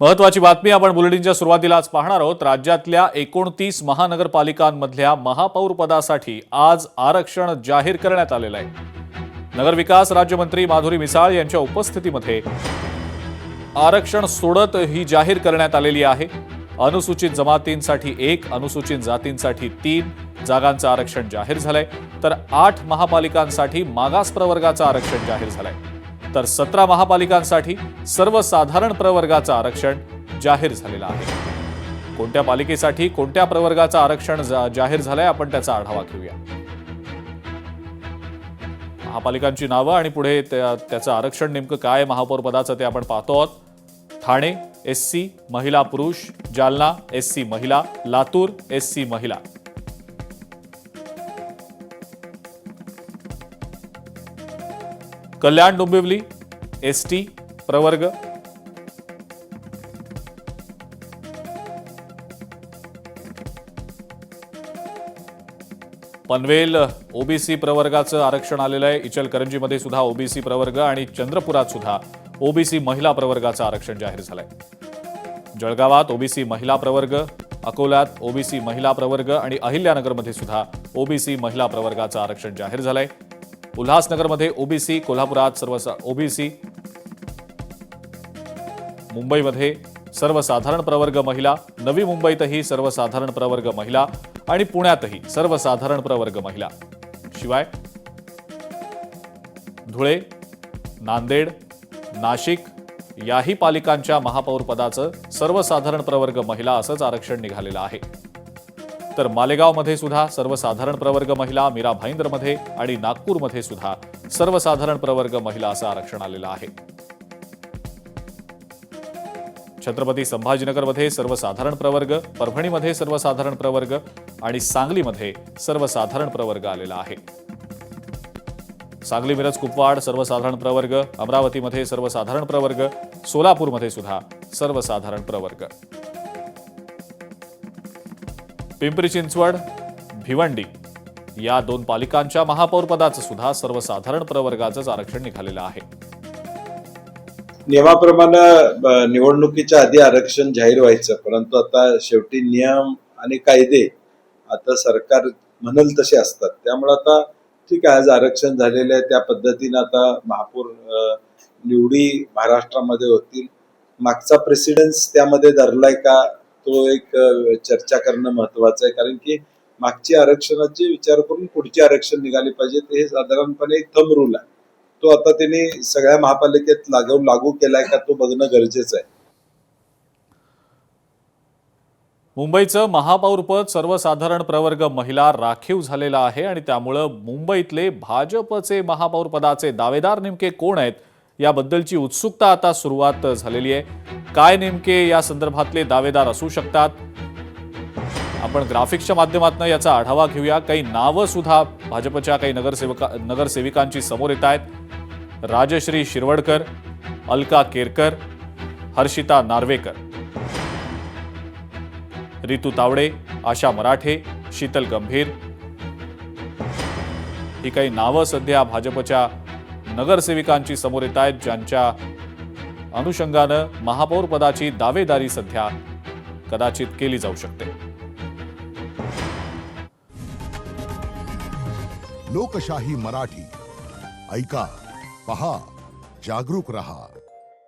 महत्त्वाची बातमी आपण बुलेटिनच्या सुरुवातीला आज पाहणार आहोत। राज्यातल्या 29 महानगरपालिकांमधल्या महापौर पदासाठी आज आरक्षण जाहीर करण्यात आलेलं आहे। नगरविकास राज्यमंत्री माधुरी मिसाळ यांच्या उपस्थितीमध्ये आरक्षण सोडत ही जाहीर करण्यात आलेली आहे। अनुसूचित जमातींसाठी 1, अनुसूचित जातींसाठी 3 जागांचं आरक्षण जाहीर झालंय, तर 8 महापालिकांसाठी मागास प्रवर्गाचं आरक्षण जाहीर झालंय, तर 17 महापालिकांसाठी सर्वसाधारण प्रवर्गाचं आरक्षण जाहीर झालेलं आहे। कोणत्या पालिकेसाठी कोणत्या प्रवर्गाचं आरक्षण जाहीर झालंय आपण त्याचा आढावा घेऊया। महापालिकांची नावं आणि पुढे त्याचं आरक्षण नेमकं काय महापौर पदाचं ते आपण पाहतो आहोत। ठाणे एससी महिला पुरुष, जालना एससी महिला, लातूर एससी महिला, कल्याण डोंबिवली एसटी प्रवर्ग, पनवेल ओबीसी प्रवर्गाचं आरक्षण आलेलं आहे। इचलकरंजीमध्ये सुद्धा ओबीसी प्रवर्ग आणि चंद्रपुरात सुद्धा ओबीसी महिला प्रवर्गाचं आरक्षण जाहीर झालंय। जळगावात ओबीसी महिला प्रवर्ग, अकोल्यात ओबीसी महिला प्रवर्ग आणि अहिल्यानगरमध्ये सुद्धा ओबीसी महिला प्रवर्गाचं आरक्षण जाहीर झालंय। उल्हासनगरमध्ये ओबीसी, कोल्हापुरात ओबीसी, मुंबईमध्ये सर्वसाधारण प्रवर्ग महिला, नवी मुंबईतही सर्वसाधारण प्रवर्ग महिला आणि पुण्यातही सर्वसाधारण प्रवर्ग महिला। शिवाय धुळे, नांदेड, नाशिक याही पालिकांच्या महापौर पदाचं सर्वसाधारण प्रवर्ग महिला असंच आरक्षण निघालेलं आहे। तर मालेगावमध्ये सुद्धा सर्वसाधारण प्रवर्ग महिला, मीरा भाईंदरमध्ये आणि नागपूरमध्ये सुद्धा सर्वसाधारण प्रवर्ग महिला असं आरक्षण आलेलं आहे। छत्रपती संभाजीनगरमध्ये सर्वसाधारण प्रवर्ग, परभणीमध्ये सर्वसाधारण प्रवर्ग आणि सांगलीमध्ये सर्वसाधारण प्रवर्ग आलेला आहे। सांगली मिरज कुपवाड सर्वसाधारण प्रवर्ग, अमरावतीमध्ये सर्वसाधारण प्रवर्ग, सोलापूरमध्ये सुद्धा सर्वसाधारण प्रवर्ग, पिंपरी चिंचवड, भिवंडी या 2 पालिकांच्या महापौर पदाचं सुद्धा सर्वसाधारण प्रवर्गाचंच आरक्षण निघालेलं आहे। नियमाप्रमाणे निवडणुकीच्या आधी आरक्षण जाहीर व्हायचं, परंतु आता शेवटी नियम आणि कायदे आता सरकार म्हणेल तसे असतात। त्यामुळे आता ठीक आहे, आज आरक्षण झालेलं आहे, त्या पद्धतीने आता महापौर निवडी महाराष्ट्रामध्ये होतील। मागचा प्रेसिडेन्स त्यामध्ये धरलाय का तो एक चर्चा करणं महत्वाचं आहे, कारण की मागची आरक्षणाचे विचार करून पुढची आरक्षण निघाले पाहिजे। हे साधारणपणे एक थंब रूल आहे, तो आता त्यांनी सगळ्या महापालिकेत लागू केलाय का तो बघणं गरजेचं आहे। मुंबईचं महापौर पद सर्वसाधारण प्रवर्ग महिला राखीव झालेला आहे आणि त्यामुळे मुंबईतले भाजपचे महापौर पदाचे दावेदार नेमके कोण आहेत याबद्दलची उत्सुकता आता सुरुवात झालेली आहे। काय नेमके या संदर्भातले दावेदार असू शकतात आपण ग्राफिक्सच्या माध्यमातून याचा आढावा घेऊया। काही नावं सुद्धा भाजपच्या काही नगरसेविकांची समोर येत आहेत। राजश्री शिरवडकर, अलका केरकर, हर्षिता नार्वेकर, रितू तावडे, आशा मराठे, शीतल गंभीर ही काही नावं सध्या भाजपच्या नगरसेविकांची समोर येत आहेत, ज्यांच्या अनुषंगानं महापौर पदाची दावेदारी सध्या कदाचित केली जाऊ शकते। लोकशाही मराठी ऐका, पहा, जागरूक रहा।